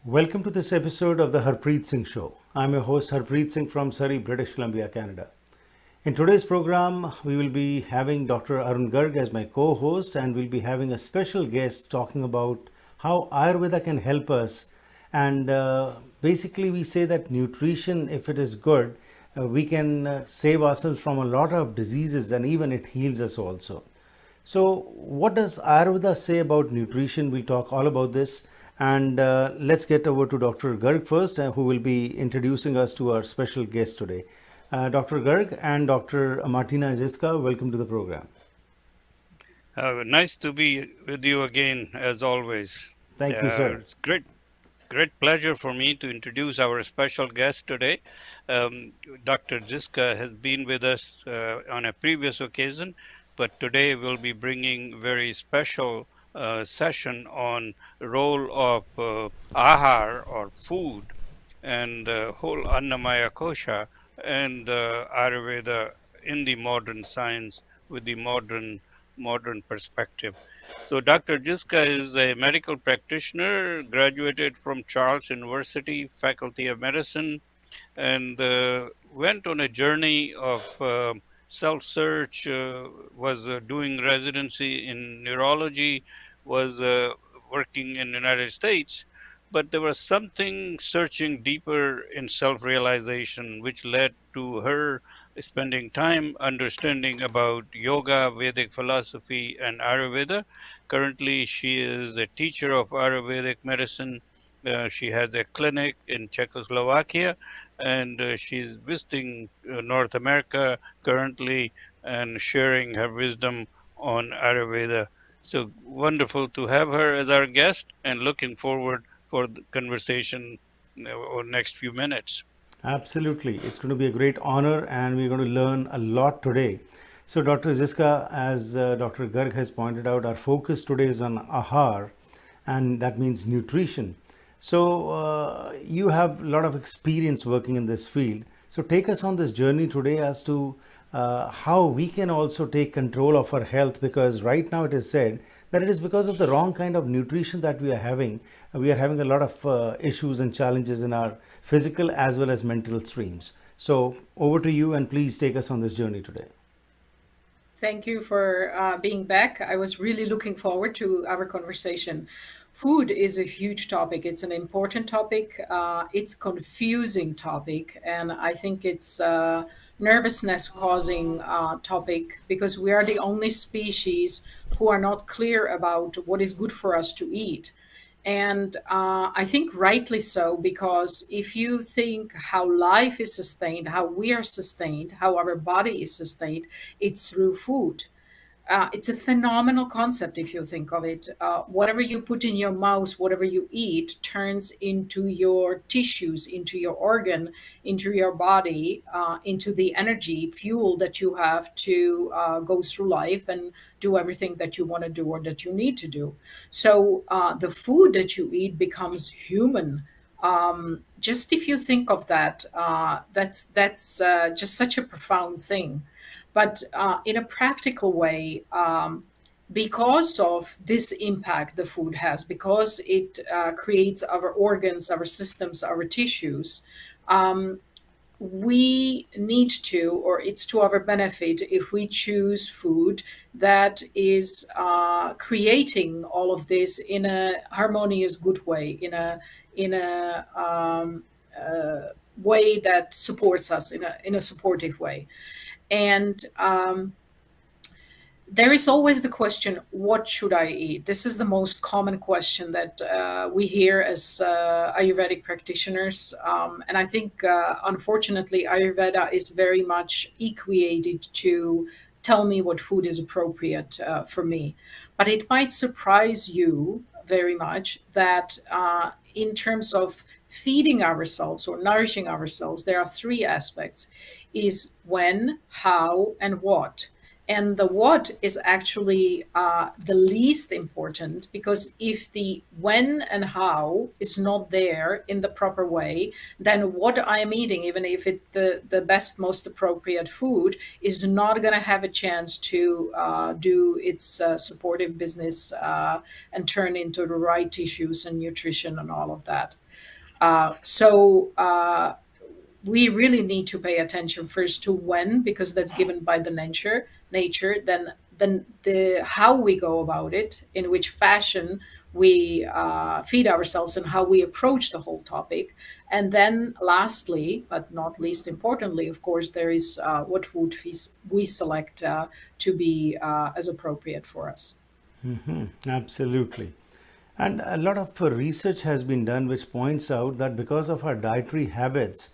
Welcome to this episode of the Harpreet Singh Show. I'm your host Harpreet Singh from Surrey, British Columbia, Canada. In today's program, we will be having Dr. Arun Garg as my co-host, and we'll be having a special guest talking about how Ayurveda can help us. And basically, we say that nutrition, if it is good, we can save ourselves from a lot of diseases, and even it heals us also. So, what does Ayurveda say about nutrition? We'll talk all about this. And let's get over to Dr. Garg first, who will be introducing us to our special guest today. Dr. Garg and Dr. Martina Ziska, welcome to the program. Nice to be with you again, as always. Thank you, sir. It's great pleasure for me to introduce our special guest today. Dr. Ziska has been with us on a previous occasion, but today we'll be bringing very special session on role of ahar or food and the whole Annamaya Kosha and Ayurveda in the modern science with the modern perspective. So Dr. Jiska is a medical practitioner, graduated from Charles University, Faculty of Medicine, and went on a journey of self-search, was doing residency in neurology, was working in the United States, but there was something searching deeper in self-realization, which led to her spending time understanding about yoga, Vedic philosophy, and Ayurveda. Currently, she is a teacher of Ayurvedic medicine. She has a clinic in Czechoslovakia, and she's visiting North America currently and sharing her wisdom on Ayurveda. So wonderful to have her as our guest, and looking forward for the conversation over next few minutes. Absolutely. It's going to be a great honor, and we're going to learn a lot today. So, Dr. Ziska, as Dr. Garg has pointed out, our focus today is on ahar, and that means nutrition. So, you have a lot of experience working in this field. So, take us on this journey today as to how we can also take control of our health, because right now it is said that it is because of the wrong kind of nutrition that we are having. We are having a lot of issues and challenges in our physical as well as mental streams. So, over to you, and please take us on this journey today. Thank you for being back. I was really looking forward to our conversation. Food is a huge topic. It's an important topic. It's confusing topic, and I think it's nervousness causing topic because we are the only species who are not clear about what is good for us to eat. And I think rightly so, because if you think how life is sustained, how we are sustained, how our body is sustained, it's through food. It's a phenomenal concept if you think of it. Whatever you put in your mouth, whatever you eat, turns into your tissues, into your organ, into your body, into the energy, fuel that you have to go through life and do everything that you want to do or that you need to do. So the food that you eat becomes human. Just if you think of that, that's just such a profound thing. But in a practical way, because of this impact the food has, because it creates our organs, our systems, our tissues, we need to, or it's to our benefit if we choose food that is creating all of this in a harmonious, good way, in a way that supports us in a supportive way. And there is always the question, what should I eat? This is the most common question that we hear as Ayurvedic practitioners. And I think, unfortunately, Ayurveda is very much equated to tell me what food is appropriate for me. But it might surprise you very much that in terms of feeding ourselves or nourishing ourselves, there are three aspects: is when, how, and what. And the what is actually the least important, because if the when and how is not there in the proper way, then what I am eating, even if it's the best, most appropriate food, is not going to have a chance to do its supportive business and turn into the right tissues and nutrition and all of that. So we really need to pay attention first to when, because that's given by the nature, then the how we go about it, in which fashion we feed ourselves and how we approach the whole topic. And then lastly, but not least importantly, of course, there is what food we select to be as appropriate for us. Absolutely. And a lot of research has been done which points out that because of our dietary habits,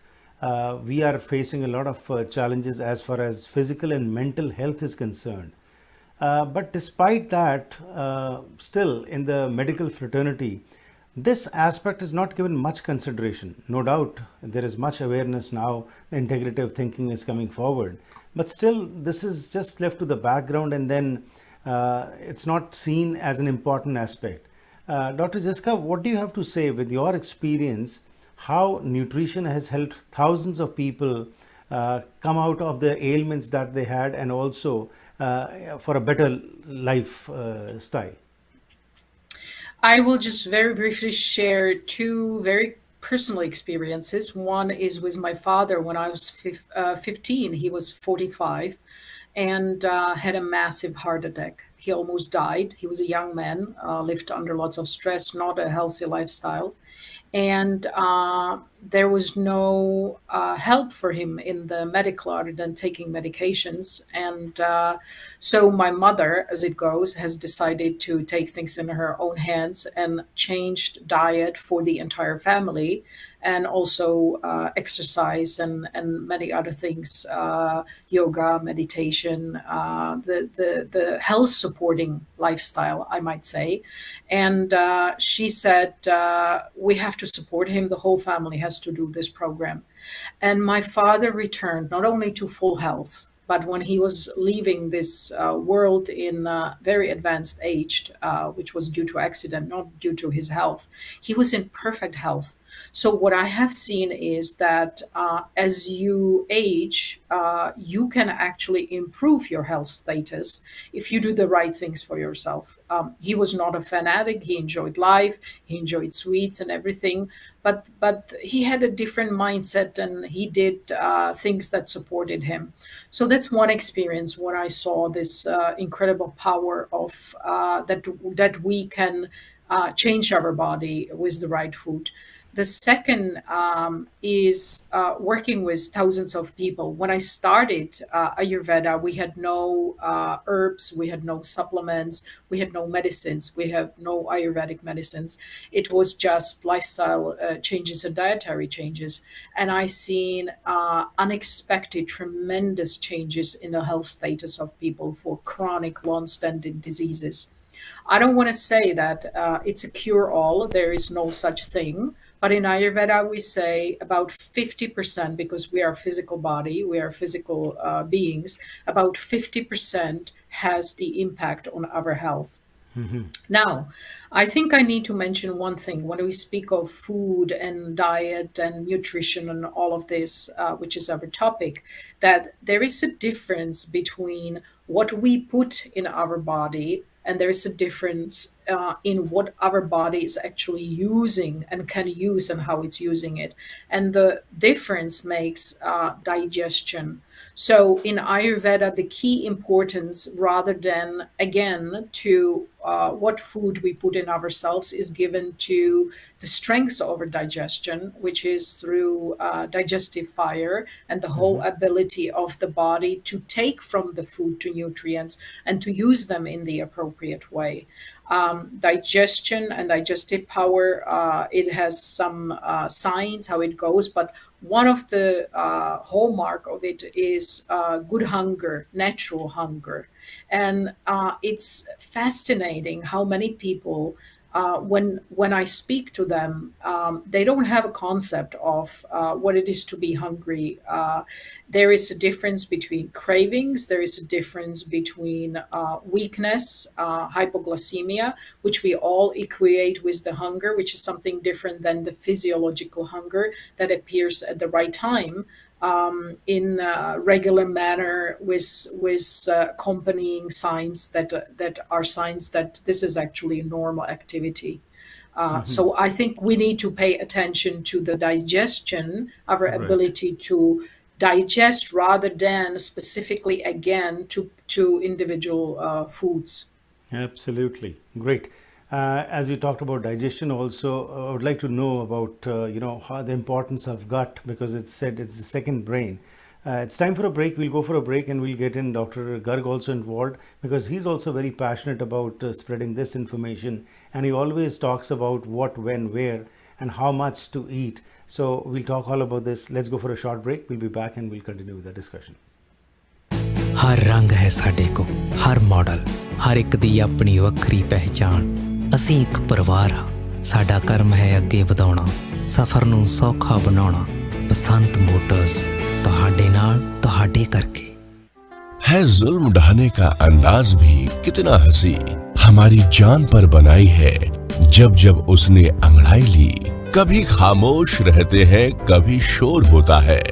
we are facing a lot of challenges as far as physical and mental health is concerned. But despite that, still in the medical fraternity, this aspect is not given much consideration. No doubt there is much awareness now, integrative thinking is coming forward. But still, this is just left to the background, and then it's not seen as an important aspect. Dr. Ziska, what do you have to say with your experience, how nutrition has helped thousands of people come out of the ailments that they had, and also for a better life style? I will just very briefly share two very personal experiences. One is with my father when I was 15. He was 45 and had a massive heart attack. He almost died. He was a young man, lived under lots of stress, not a healthy lifestyle. And there was no help for him in the medical other than taking medications. And so my mother, as it goes, has decided to take things in her own hands and changed diet for the entire family, and also exercise and many other things, yoga, meditation, the health supporting lifestyle, I might say. And she said, we have to support him. The whole family has to do this program. And my father returned not only to full health, but when he was leaving this world in very advanced age, which was due to accident, not due to his health, he was in perfect health. So what I have seen is that as you age, you can actually improve your health status if you do the right things for yourself. He was not a fanatic. He enjoyed life. He enjoyed sweets and everything. But he had a different mindset, and he did things that supported him. So that's one experience when I saw this incredible power of that we can change our body with the right food. The second is working with thousands of people. When I started Ayurveda, we had no herbs, we had no supplements, we had no medicines, we have no Ayurvedic medicines. It was just lifestyle changes and dietary changes. And I seen unexpected, tremendous changes in the health status of people for chronic, long-standing diseases. I don't want to say that it's a cure all, there is no such thing. But in Ayurveda, we say about 50%, because we are a physical body, we are physical beings, about 50% has the impact on our health. Now, I think I need to mention one thing when we speak of food and diet and nutrition and all of this, which is our topic, that there is a difference between what we put in our body, and there is a difference in what our body is actually using and can use and how it's using it. And the difference makes digestion. So in Ayurveda, the key importance, rather than again to what food we put in ourselves, is given to the strengths of our digestion, which is through digestive fire and the whole ability of the body to take from the food to nutrients and to use them in the appropriate way. Digestion and digestive power, it has some signs how it goes, but one of the hallmark of it is good hunger, natural hunger. And it's fascinating how many people when I speak to them, they don't have a concept of what it is to be hungry. There is a difference between cravings. There is a difference between weakness, hypoglycemia, which we all equate with the hunger, which is something different than the physiological hunger that appears at the right time, in a regular manner, with accompanying signs that are signs that this is actually a normal activity. So I think we need to pay attention to the digestion, our Right. ability to digest, rather than specifically again to individual foods. Absolutely. Great. As you talked about digestion also, I would like to know about, how the importance of gut, because it's said it's the second brain. It's time for a break. We'll go for a break and we'll get in Dr. Garg also involved, because he's also very passionate about spreading this information, and he always talks about what, when, where, and how much to eat. So we'll talk all about this. Let's go for a short break. We'll be back and we'll continue with the discussion. ਹਰ ਰੰਗ ਹੈ ਸਾਡੇ ਕੋਲ, ਹਰ model, ਹਰ ਇੱਕ ਦੀ ਆਪਣੀ ਵੱਖਰੀ ਪਹਿਚਾਣ। ਅਸੀਂ ਇੱਕ ਪਰਿਵਾਰ ਹਾਂ, ਸਾਡਾ ਕਰਮ ਹੈ ਅੱਗੇ ਵਧਾਉਣਾ, ਸਫ਼ਰ ਨੂੰ ਸੌਖਾ ਬਣਾਉਣਾ। ਬਸੰਤ ਮੋਟਰਸ, ਤੁਹਾਡੇ ਨਾਲ, ਤੁਹਾਡੇ ਕਰਕੇ। है जुल्म ढाने का अंदाज भी कितना हंसी, हमारी जान पर बनाई है जब जब उसने अंगड़ाई ली। कभी खामोश रहते हैं, कभी शोर होता है।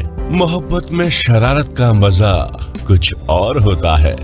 मोहब्बत में शरारत का मजा कुछ और होता है।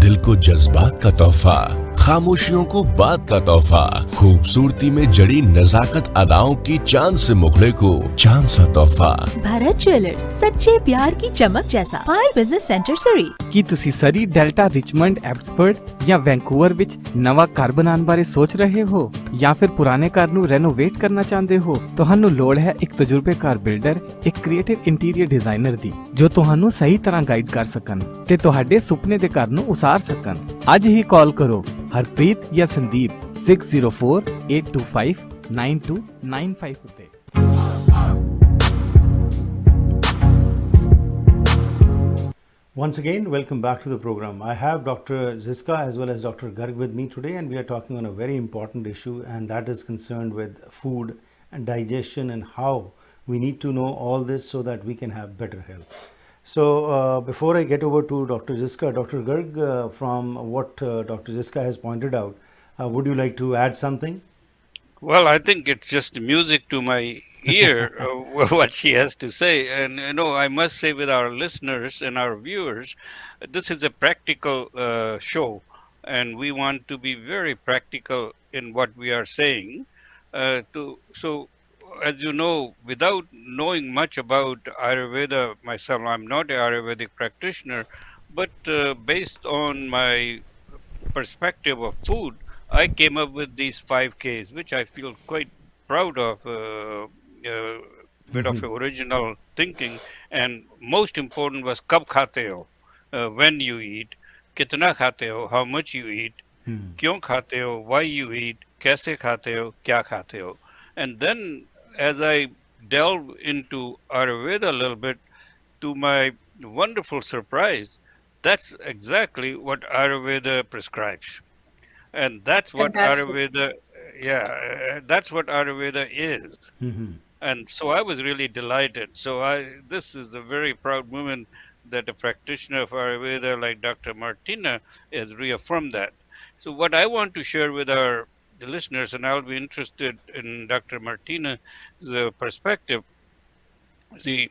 दिल को जज्बात का तोहफा, खामोशियों को बात का तोहफा, खूबसूरती में जड़ी नजाकत अदाओं की चांद से मुखड़े को चांद सा तोहफा। भारत ज्वेलर्स, सच्चे प्यार की चमक जैसा। पायल बिजनेस सेंटर सरी। ਕੀ ਤੁਸੀਂ ਸਰੀ, ਡੈਲਟਾ, ਰਿਚਮੰਡ, ਐਬਸਫੋਰਡ ਜਾਂ ਵੈਂਕੂਵਰ ਵਿੱਚ ਨਵਾਂ ਘਰ ਬਣਾਉਣ ਬਾਰੇ ਸੋਚ ਰਹੇ ਹੋ, ਜਾਂ ਫਿਰ ਪੁਰਾਣੇ ਘਰ ਨੂੰ ਰੈਨੋਵੇਟ ਕਰਨਾ ਚਾਹੁੰਦੇ ਹੋ? ਤੁਹਾਨੂੰ ਲੋੜ ਹੈ ਇੱਕ ਤਜਰਬੇਕਾਰ ਬਿਲਡਰ, ਇੱਕ ਕ੍ਰੀਏਟਿਵ ਇੰਟੀਰੀਅਰ ਡਿਜ਼ਾਈਨਰ ਦੀ, ਜੋ ਤੁਹਾਨੂੰ ਸਹੀ ਤਰ੍ਹਾਂ ਗਾਈਡ ਕਰ ਸਕਣ ਤੇ ਤੁਹਾਡੇ ਸੁਪਨੇ ਦੇ ਘਰ ਨੂੰ ਉਸਾਰ ਸਕਣ। ਅੱਜ ਹੀ ਕਾਲ ਕਰੋ ਹਰਪ੍ਰੀਤ ਜਾਂ ਸੰਦੀਪ 6048259295 ਉੱਤੇ। Once again, welcome back to the program. I have Dr. Ziska as well as Dr. Garg with me today, and we are talking on a very important issue, and that is concerned with food and digestion and how we need to know all this so that we can have better health. So before I get over to Dr. Ziska, Dr. Garg, from what Dr. Ziska has pointed out, would you like to add something? Well, I think it's just music to my ear, what she has to say. And, I must say with our listeners and our viewers, this is a practical show, and we want to be very practical in what we are saying. So, as you know, without knowing much about Ayurveda myself, I'm not an Ayurvedic practitioner, but based on my perspective of food, I came up with these 5 Ks, which I feel quite proud of, bit of original thinking. And most important was kab khate ho, when you eat, kitna khate ho, how much you eat, kyon khate ho, why you eat, kaise khate ho, kya khate ho. And then as I delve into Ayurveda a little bit, to my wonderful surprise, that's exactly what Ayurveda prescribes. And that's what Fantastic. Ayurveda, that's what Ayurveda is. And so I was really delighted. So this is a very proud moment that a practitioner of Ayurveda like Dr. Martina has reaffirmed that. So what I want to share with our listeners, and I'll be interested in Dr. Martina's perspective, the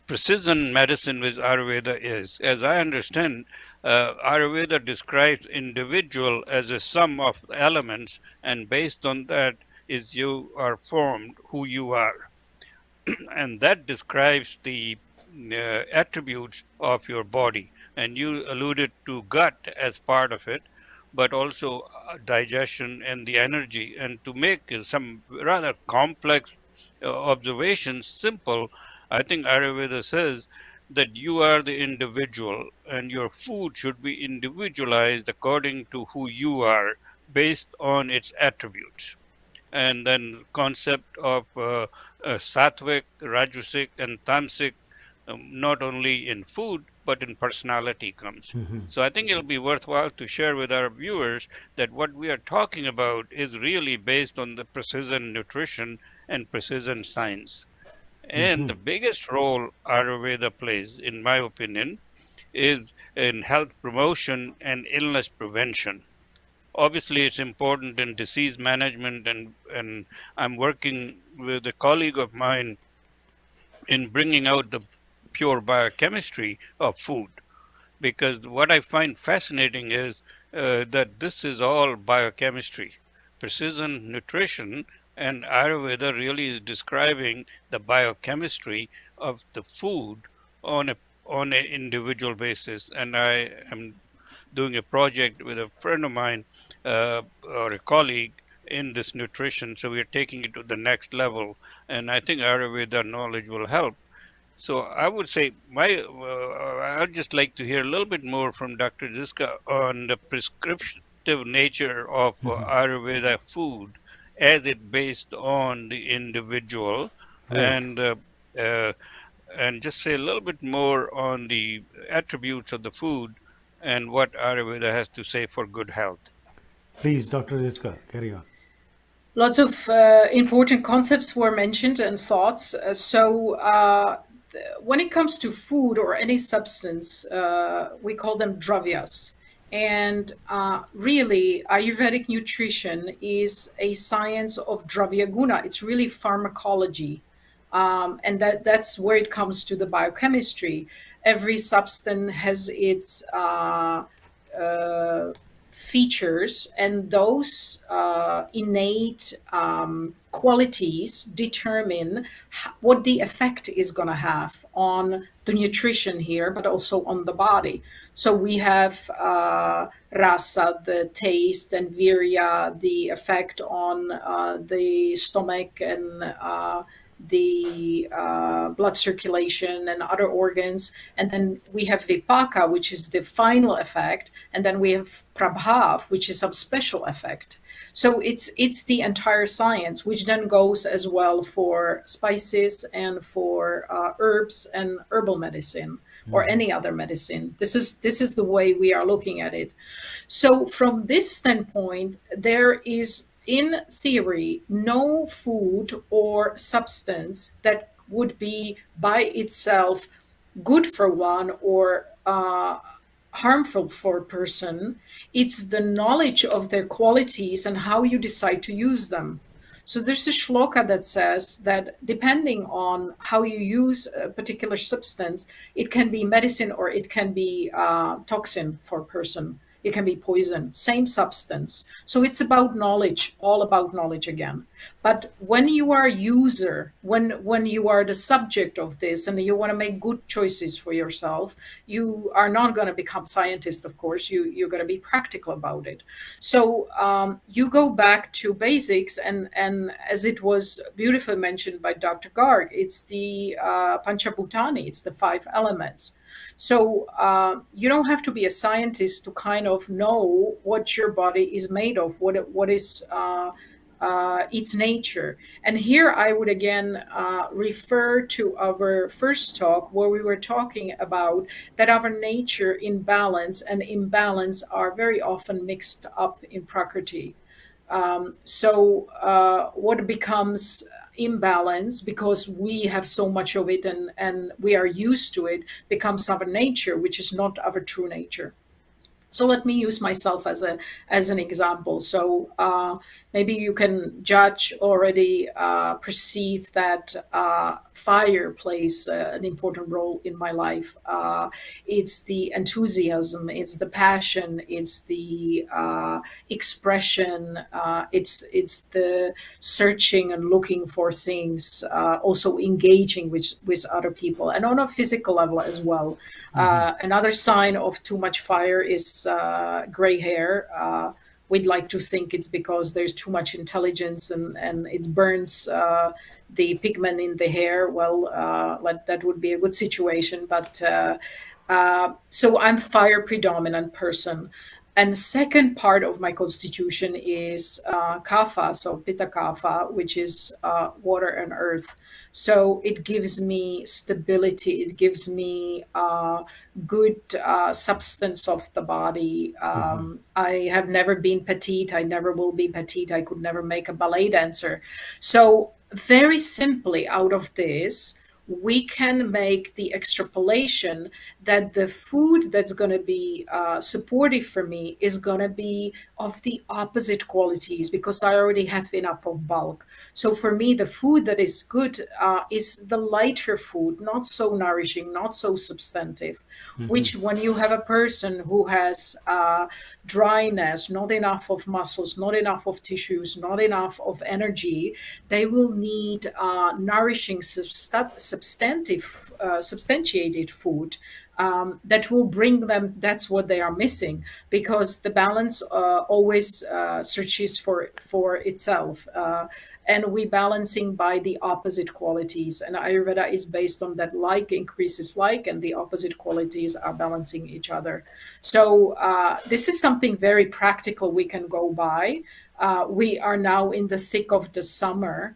precision medicine with Ayurveda is, as I understand, Ayurveda describes individual as a sum of elements, and based on that is you are formed who you are. And that describes the attributes of your body. And you alluded to gut as part of it, but also digestion and the energy. And to make some rather complex observations simple, I think Ayurveda says that you are the individual, and your food should be individualized according to who you are, based on its attributes. And then concept of sattvic, rajasic, and tamasic, not only in food but in personality comes. So I think it'll be worthwhile to share with our viewers that what we are talking about is really based on the precision nutrition and precision science. And the biggest role Ayurveda plays, in my opinion, is in health promotion and illness prevention. Obviously, it's important in disease management, and I'm working with a colleague of mine in bringing out the pure biochemistry of food. Because what I find fascinating is that this is all biochemistry. Precision nutrition and Ayurveda really is describing the biochemistry of the food on a on an individual basis. And I am doing a project with a friend of mine or a colleague in this nutrition. So we are taking it to the next level. And I think Ayurveda knowledge will help. So I would say I'd just like to hear a little bit more from Dr. Ziska on the prescriptive nature of Ayurveda food as it based on the individual, Right. and just say a little bit more on the attributes of the food and what Ayurveda has to say for good health. Please, Dr. Ziska, carry on. Lots of important concepts were mentioned and thoughts. When it comes to food or any substance, we call them dravyas. And really, Ayurvedic nutrition is a science of dravya guna. It's really pharmacology. And that's where it comes to the biochemistry. Every substance has its features, and those innate qualities determine what the effect is going to have on the nutrition here, but also on the body. So we have rasa, the taste, and virya, the effect on the stomach and the blood circulation and other organs. And then we have vipaka, which is the final effect. And then we have prabhav, which is some special effect. So it's the entire science, which then goes as well for spices and for herbs and herbal medicine or any other medicine. This is the way we are looking at it. So from this standpoint, there is, in theory, no food or substance that would be by itself good for one or harmful for a person. It's the knowledge of their qualities and how you decide to use them. So there's a shloka that says that depending on how you use a particular substance, it can be medicine or it can be toxin for a person. It can be poison, same substance. So it's about knowledge, all about knowledge again. But when you are a user, when you are the subject of this and you want to make good choices for yourself, you are not going to become scientist, of course. You're going to be practical about it. So you go back to basics, and as it was beautifully mentioned by Dr. Garg, it's the Panchabhutani, it's the 5 elements. So you don't have to be a scientist to kind of know what your body is made of, what is its nature. And here I would again refer to our first talk, where we were talking about that our nature in balance and imbalance are very often mixed up in Prakriti. What becomes imbalance, because we have so much of it and we are used to it, becomes our nature, which is not our true nature. So let me use myself as an example. So maybe you can judge already, perceive that fire plays an important role in my life. It's the enthusiasm, it's the passion, it's the expression, it's the searching and looking for things, also engaging with other people, and on a physical level as well. Another sign of too much fire is gray hair. We'd like to think it's because there's too much intelligence and it burns the pigment in the hair. Well, that would be a good situation. But so I'm fire predominant person. And second part of my constitution is kapha, so pitta kapha, which is water and earth. So it gives me stability. It gives me good substance of the body. I have never been petite. I never will be petite. I could never make a ballet dancer. So very simply out of this, we can make the extrapolation that the food that's going to be supportive for me is going to be of the opposite qualities because I already have enough of bulk. So for me, the food that is good is the lighter food, not so nourishing, not so substantive, which when you have a person who has dryness, not enough of muscles, not enough of tissues, not enough of energy, they will need nourishing, substantiated food that will bring them. That's what they are missing, because the balance always searches for itself. And we balancing by the opposite qualities. And Ayurveda is based on that like increases like, and the opposite qualities are balancing each other. So this is something very practical we can go by. We are now in the thick of the summer.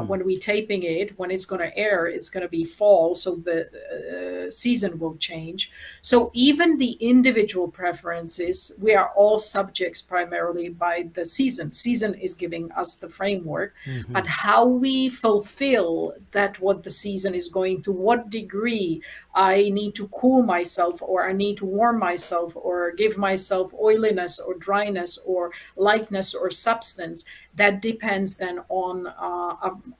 When we're taping it, when it's going to air, it's going to be fall, so the season will change. So even the individual preferences, we are all subjects primarily by the season. Season is giving us the framework, but how we fulfill that, what the season is going to, what degree I need to cool myself, or I need to warm myself, or give myself oiliness or dryness or lightness or substance, that depends then on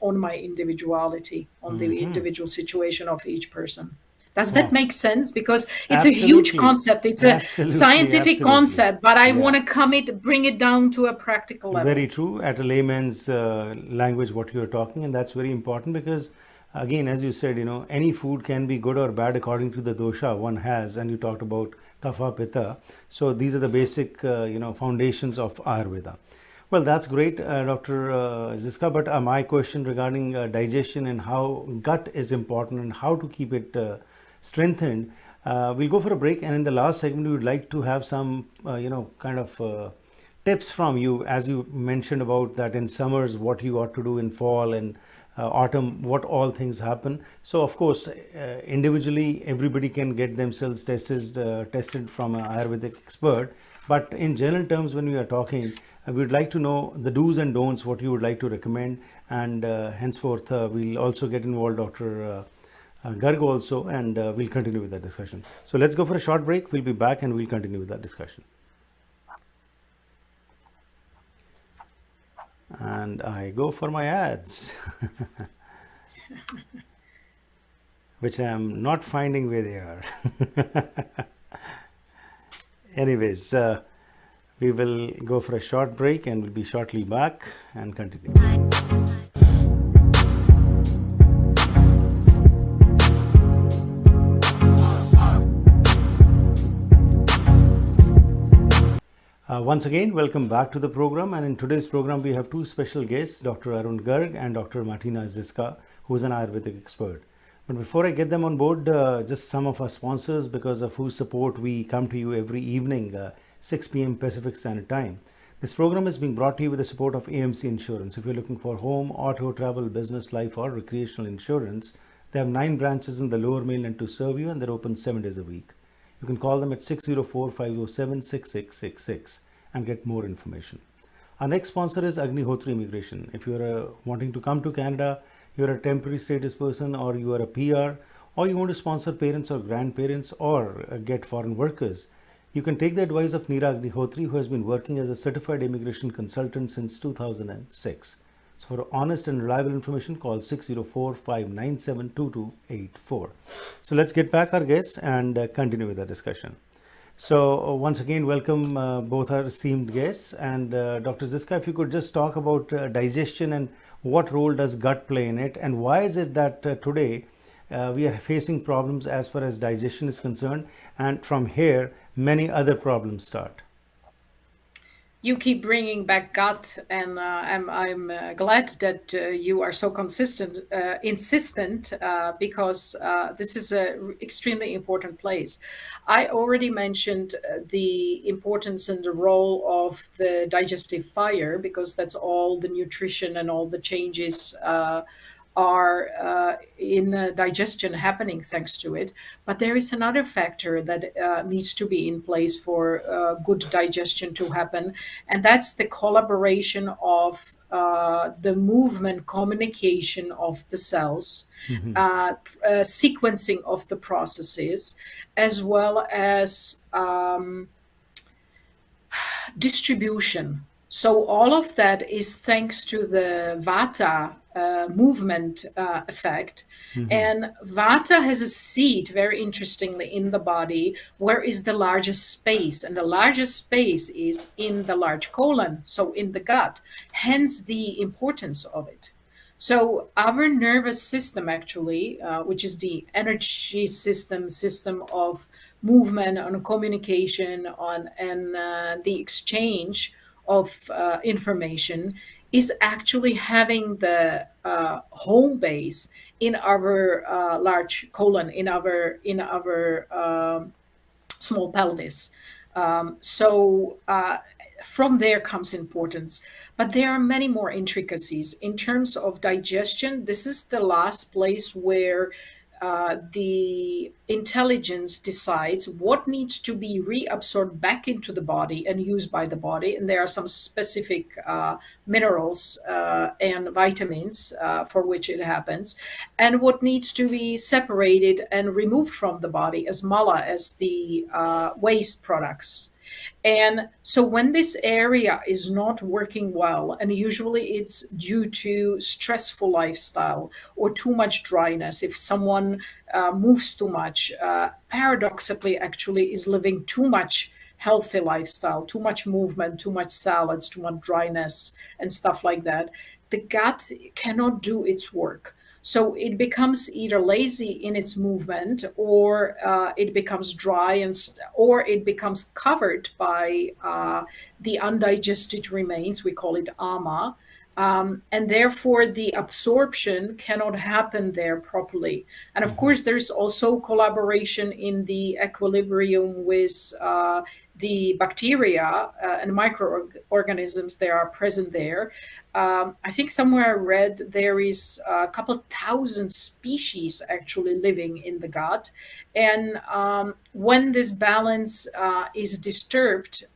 my individuality, on the individual situation of each person. Does that make sense? Because it's a huge concept. It's a scientific concept, but I want to bring it down to a practical level. Very true, at a layman's language, what you're talking, and that's very important because, again, as you said, any food can be good or bad according to the dosha one has, and you talked about kapha, pitta. So these are the basic, foundations of Ayurveda. Well, that's great, Dr. Ziska, but my question regarding digestion and how gut is important and how to keep it strengthened, we'll go for a break, and in the last segment we would like to have some tips from you, as you mentioned about that in summers what you ought to do, in fall and autumn what all things happen. So of course individually everybody can get themselves tested from an Ayurvedic expert, but in general terms when we are talking, we would like to know the do's and don'ts, what you would like to recommend, and henceforth we'll also get involved Dr. Garg also, and we'll continue with that discussion. So let's go for a short break. We'll be back and we'll continue with that discussion. And I go for my ads, which I'm not finding where they are. Anyways, we will go for a short break and we'll be shortly back and continue. Once again, welcome back to the program, and in today's program we have two special guests, Dr. Arun Garg and Dr. Martina Ziska, who is an Ayurvedic expert. But before I get them on board, just some of our sponsors, because of whose support we come to you every evening, 6 p.m. Pacific Standard Time. This program is being brought to you with the support of AMC Insurance. If you're looking for home, auto, travel, business, life or recreational insurance, they have 9 branches in the Lower Mainland to serve you, and they're open 7 days a week. You can call them at 604-507-6666 and get more information. Our next sponsor is Agnihotri Immigration. If you're wanting to come to Canada, you're a temporary status person, or you are a PR, or you want to sponsor parents or grandparents, or get foreign workers, you can take the advice of Neera Agnihotri, who has been working as a certified immigration consultant since 2006. So for honest and reliable information, call 604-597-2284. So let's get back our guests and continue with the discussion. So once again, welcome both our esteemed guests. And Dr. Ziska, if you could just talk about digestion and what role does gut play in it, and why is it that today we are facing problems as far as digestion is concerned, and from here many other problems start? You keep bringing back gut, and I'm glad that you are so insistent, because this is a extremely important place. I already mentioned the importance and the role of the digestive fire, because that's all the nutrition and all the changes are in digestion happening thanks to it. But there is another factor that needs to be in place for good digestion to happen, and that's the collaboration of the movement communication of the cells, sequencing of the processes, as well as distribution. So all of that is thanks to the Vata movement effect. And Vata has a seat, very interestingly, in the body, where is the largest space. And the largest space is in the large colon, so in the gut, hence the importance of it. So our nervous system, actually, which is the energy system of movement, on communication, on and the exchange of information, is actually having the home base in our large colon, in our small pelvis. So from there comes importance. But there are many more intricacies. In terms of digestion, this is the last place where the intelligence decides what needs to be reabsorbed back into the body and used by the body. And there are some specific minerals and vitamins for which it happens, and what needs to be separated and removed from the body as mala, as the waste products. And so when this area is not working well, and usually it's due to stressful lifestyle or too much dryness, if someone moves too much, paradoxically actually is living too much healthy lifestyle, too much movement, too much salads, too much dryness and stuff like that, the gut cannot do its work. So it becomes either lazy in its movement, or it becomes dry, or it becomes covered by the undigested remains. We call it ama. And therefore, the absorption cannot happen there properly. And of course, there's also collaboration in the equilibrium with the bacteria and microorganisms that are present there. I think somewhere I read there is a couple thousand species actually living in the gut. And when this balance is disturbed,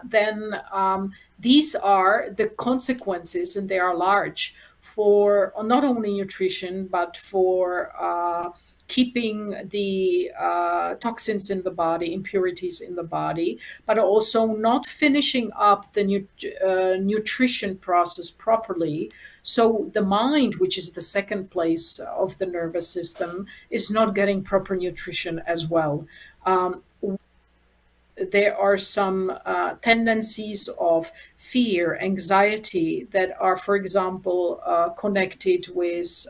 then these are the consequences, and they are large, for not only nutrition, but for keeping the toxins in the body, impurities in the body, but also not finishing up the nutrition process properly. So the mind, which is the second place of the nervous system, is not getting proper nutrition as well. There are some tendencies of fear, anxiety that are, for example, connected with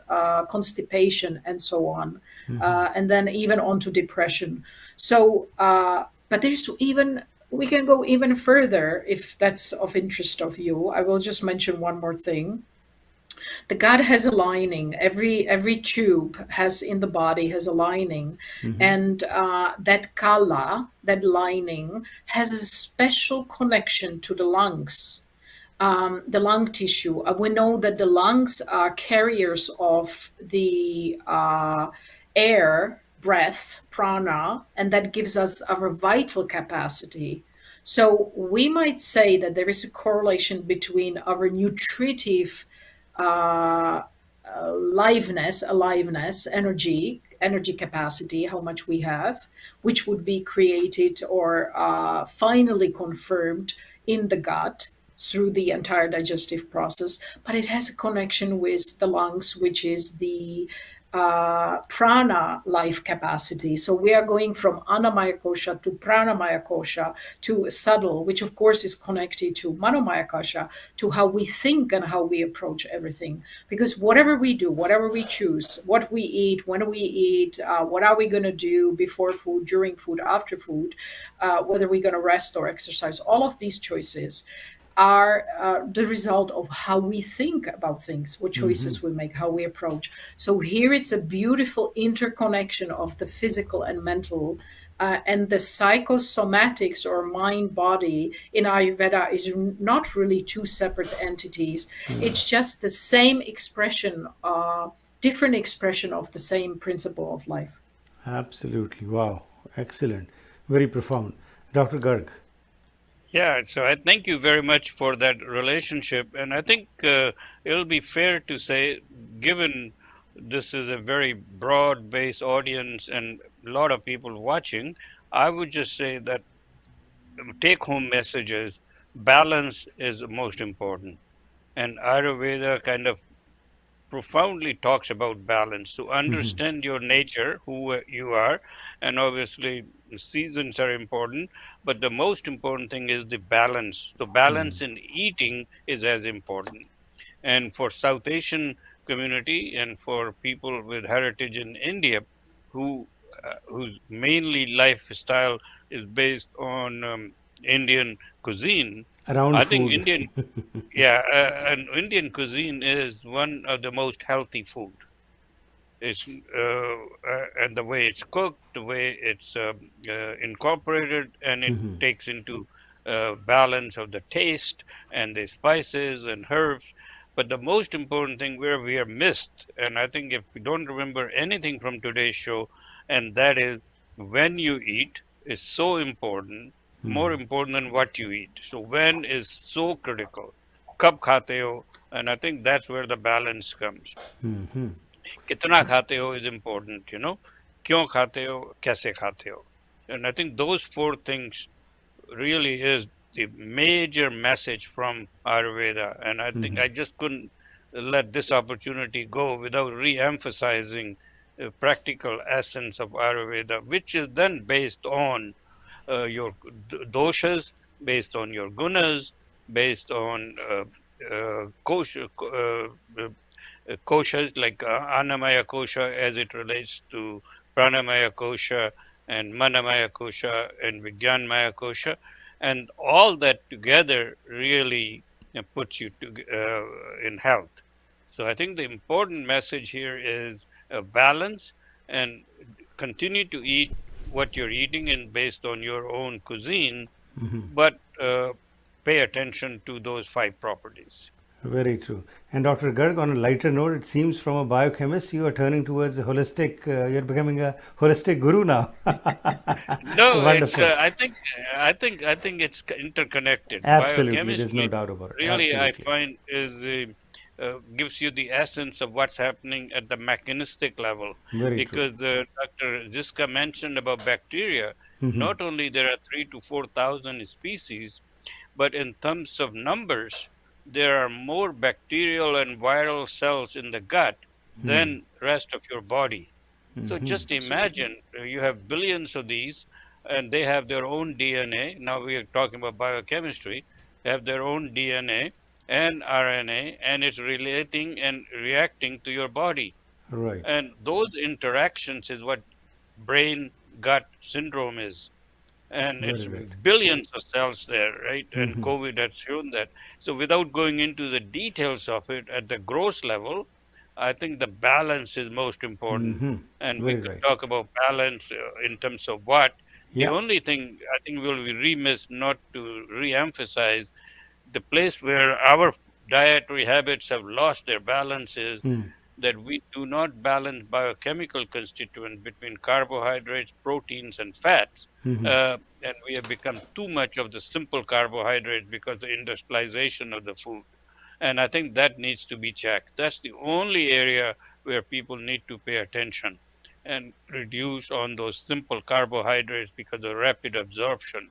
constipation and so on, and then even onto depression. So, but there's even, we can go even further if that's of interest of you. I will just mention one more thing. The gut has a lining. Every tube has in the body has a lining, and that kala, that lining, has a special connection to the lungs, the lung tissue. We know that the lungs are carriers of the air, breath, prana, and that gives us our vital capacity. So we might say that there is a correlation between our nutritive aliveness, energy capacity, how much we have, which would be created or finally confirmed in the gut through the entire digestive process. But it has a connection with the lungs, which is the prana life capacity. So we are going from annamaya kosha to pranamaya kosha to subtle, which of course is connected to manomaya kosha, to how we think and how we approach everything. Because whatever we do, whatever we choose, what we eat, when we eat, what are we going to do before food, during food, after food, whether we're going to rest or exercise, all of these choices are the result of how we think about things, what choices we make, how we approach. So here it's a beautiful interconnection of the physical and mental. And the psychosomatics or mind body in Ayurveda is not really two separate entities. It's just the same expression, different expression of the same principle of life. Absolutely. Wow. Excellent. Very profound. Dr. Garg. Yeah, so I thank you very much for that relationship. And I think it'll be fair to say, given this is a very broad-based audience and a lot of people watching, I would just say that take-home messages, balance is the most important. And Ayurveda kind of profoundly talks about balance to understand your nature, who you are, and obviously seasons are important, but the most important thing is the balance. So balance in eating is as important. And for South Asian community and for people with heritage in India, who whose mainly lifestyle is based on Indian cuisine, Around I think food. And Indian cuisine is one of the most healthy food. It's and the way it's cooked, the way it's incorporated, and it takes into balance of the taste and the spices and herbs. But the most important thing where we are missed, and I think if we don't remember anything from today's show, and that is when you eat is so important, more important than what you eat. So when is so critical. Kab khate ho, and I think that's where the balance comes. कितना खाते हो is important, क्यों खाते हो, कैसे खाते हो. And I think those four things really is the major message from Ayurveda. And I think I just couldn't let this opportunity go without re-emphasizing the practical essence of Ayurveda, which is then based on your doshas, based on your gunas, based on kosha, koshas like Annamaya kosha as it relates to Pranamaya kosha and Manamaya kosha and Vijnanmaya kosha, and all that together really puts you in health. So I think the important message here is a balance and continue to eat what you're eating and based on your own cuisine, but pay attention to those 5 properties. Very true. And Dr. Garg, on a lighter note, it seems from a biochemist you are turning towards a holistic. You're becoming a holistic guru now. No, it's. Wonderful. I think it's interconnected. Absolutely, there's no Biochemistry, doubt about it. really, I Absolutely. find is gives you the essence of what's happening at the mechanistic level. Very true. Because Dr. Ziska mentioned about bacteria. Not only there are 3 to 4,000 species, but in terms of numbers, there are more bacterial and viral cells in the gut than rest of your body. So just imagine you have billions of these, and they have their own DNA. Now we are talking about biochemistry. They have their own DNA and RNA, and it's relating and reacting to your body. Right. And those interactions is what brain gut syndrome is. And it's Very right. billions of cells there, right? And COVID has shown that. So without going into the details of it at the gross level, I think the balance is most important. And we Very could right. talk about balance in terms of what. The Yeah. only thing I think we'll be remiss not to re-emphasize the place where our dietary habits have lost their balance is that we do not balance biochemical constituents between carbohydrates, proteins, and fats. And we have become too much of the simple carbohydrates because of the industrialization of the food. And I think that needs to be checked. That's the only area where people need to pay attention and reduce on those simple carbohydrates because of rapid absorption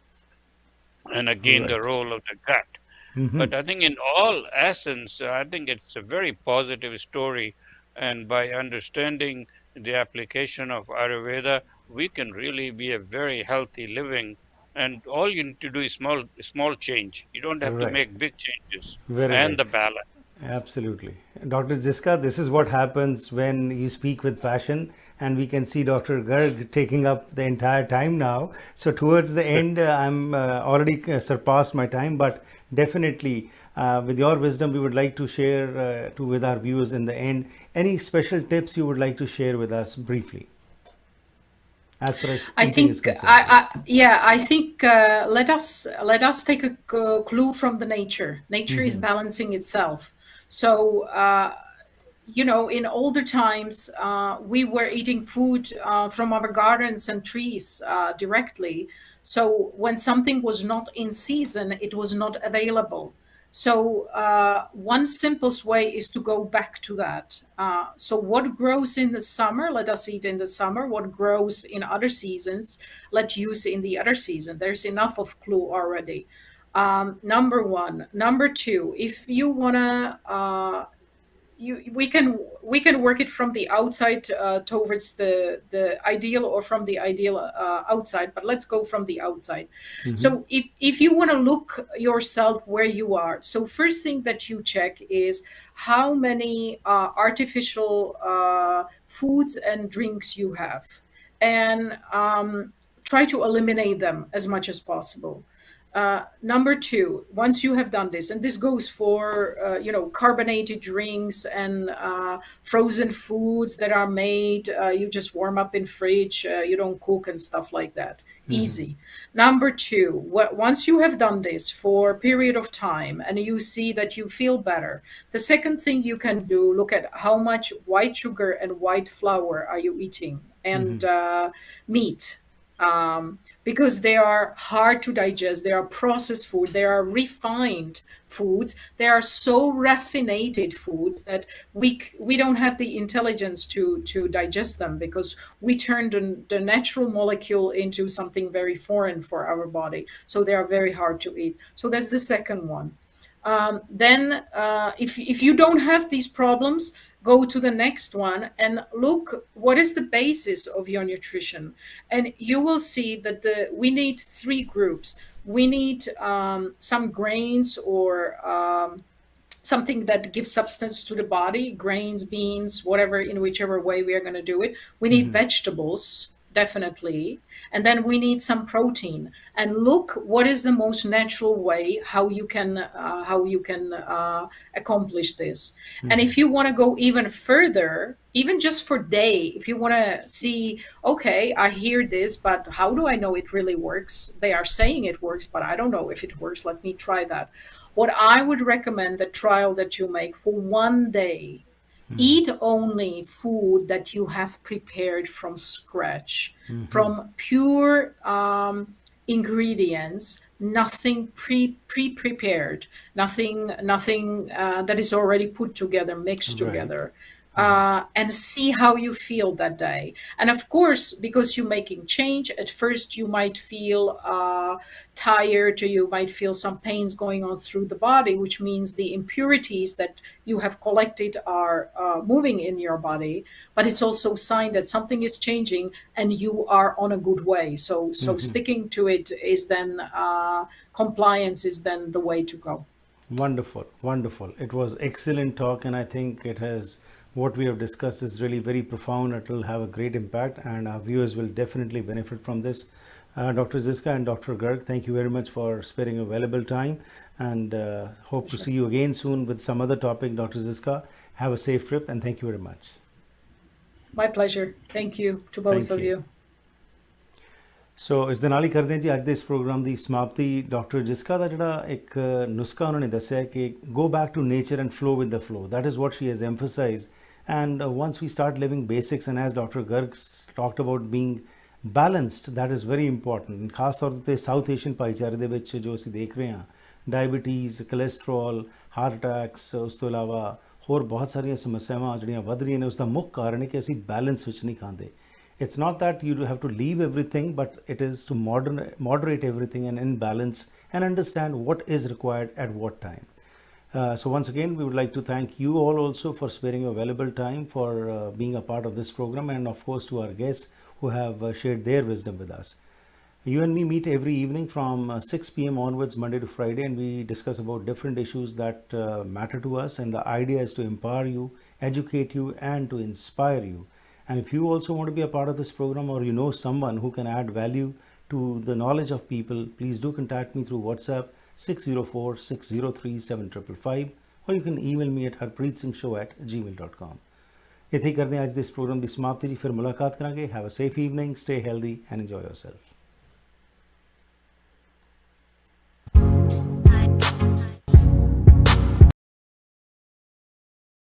and again the Right. role of the gut. But I think in all essence, I think it's a very positive story. And by understanding the application of Ayurveda, we can really be a very healthy living. And all you need to do is small change. You don't have to Right. make big changes Very and right. the balance. Absolutely. Dr. Ziska, this is what happens when you speak with passion, and we can see Dr. Garg taking up the entire time now. So towards the end, I'm already surpassed my time, but definitely with your wisdom, we would like to share with our viewers in the end any special tips you would like to share with us briefly. As far as I eating is think concerned. I think let us take a clue from the nature. Nature is balancing itself. So in older times, we were eating food from our gardens and trees directly. So when something was not in season, it was not available. So one simplest way is to go back to that. So what grows in the summer, let us eat in the summer. What grows in other seasons, let's use in the other season. There's enough of clue already. Number one. Number two, if you want to we can work it from the outside towards the ideal, or from the ideal outside, but let's go from the outside. So if you want to look yourself where you are, so first thing that you check is how many artificial foods and drinks you have, and try to eliminate them as much as possible. Number two, once you have done this, and this goes for carbonated drinks and frozen foods that are made, you just warm up in fridge, you don't cook and stuff like that. Easy. Number two, once you have done this for a period of time and you see that you feel better, the second thing you can do, look at how much white sugar and white flour are you eating, and meat. Because they are hard to digest, they are processed food, they are refined foods, they are so raffinated foods that we don't have the intelligence to digest them, because we turn the natural molecule into something very foreign for our body. So they are very hard to eat. So that's the second one. Then if you don't have these problems, go to the next one and look what is the basis of your nutrition. And you will see that we need three groups. We need some grains, or something that gives substance to the body, grains, beans, whatever, in whichever way we are going to do it. We need vegetables, definitely. And then we need some protein. And look what is the most natural way how you can accomplish this. And if you want to go even further, even just for day, if you want to see, okay, I hear this, but how do I know it really works? They are saying it works, but I don't know if it works. Let me try that. What I would recommend, the trial that you make for one day, eat only food that you have prepared from scratch, from pure ingredients, nothing pre-prepared, nothing that is already put together, mixed together. And see how you feel that day. And of course, because you're making change, at first you might feel tired, or you might feel some pains going on through the body, which means the impurities that you have collected are moving in your body. But it's also a sign that something is changing and you are on a good way. So sticking to it is then, compliance is then the way to go. Wonderful, wonderful. It was excellent talk, and I think what we have discussed is really very profound. It will have a great impact, and our viewers will definitely benefit from this. Dr. Ziska and Dr. Garg, thank you very much for sparing your valuable time, and hope to see you again soon with some other topic. Dr. Ziska, have a safe trip, and thank you very much. My pleasure. Thank you to both of you. ਸੋ ਇਸ ਦੇ ਨਾਲ ਹੀ ਕਰਦੇ ਹਾਂ ਜੀ ਅੱਜ ਦੇ ਇਸ programme ਦੀ ਸਮਾਪਤੀ। ਡਾਕਟਰ ਜਿਸਕਾ ਦਾ ਜਿਹੜਾ ਇੱਕ ਨੁਸਖਾ ਉਹਨਾਂ ਨੇ ਦੱਸਿਆ ਕਿ go back to nature and flow with the flow, that is what she has emphasised. And once we start living basics, and as doctor Garg talked about being balanced, that is very important. ਖਾਸ ਤੌਰ 'ਤੇ south Asian ਭਾਈਚਾਰੇ ਦੇ ਵਿੱਚ ਜੋ ਅਸੀਂ ਦੇਖ ਰਹੇ ਹਾਂ, ਡਾਇਬਟੀਜ਼, ਕੋਲੈਸਟਰੋਲ, ਹਾਰਟ ਅਟੈਕਸ, ਉਸ ਤੋਂ ਇਲਾਵਾ ਹੋਰ ਬਹੁਤ ਸਾਰੀਆਂ ਸਮੱਸਿਆਵਾਂ ਜਿਹੜੀਆਂ ਵੱਧ ਰਹੀਆਂ ਨੇ, ਉਸ ਦਾ ਮੁੱਖ ਕਾਰਨ ਹੈ ਕਿ ਅਸੀਂ ਬੈਲੈਂਸ ਵਿੱਚ ਨਹੀਂ ਖਾਂਦੇ। It's not that you have to leave everything, but it is to moderate everything and in balance, and understand what is required at what time. So once again, we would like to thank you all also for sparing your valuable time for being a part of this program, and of course to our guests who have shared their wisdom with us. You and me meet every evening from 6 p.m. onwards, Monday to Friday, and we discuss about different issues that matter to us. And the idea is to empower you, educate you, and to inspire you. And if you also want to be a part of this program, or you know someone who can add value to the knowledge of people, please do contact me through WhatsApp 604-603-7555, or you can email me at harpreetsingshow@gmail.com. ਇੱਥੇ ਹੀ ਕਰਦੇ ਹਾਂ ਅੱਜ ਦੇ ਇਸ programme ਦੀ ਸਮਾਪਤੀ ਜੀ। ਫਿਰ ਮੁਲਾਕਾਤ ਕਰਾਂਗੇ। Have a safe evening, stay healthy and enjoy yourself.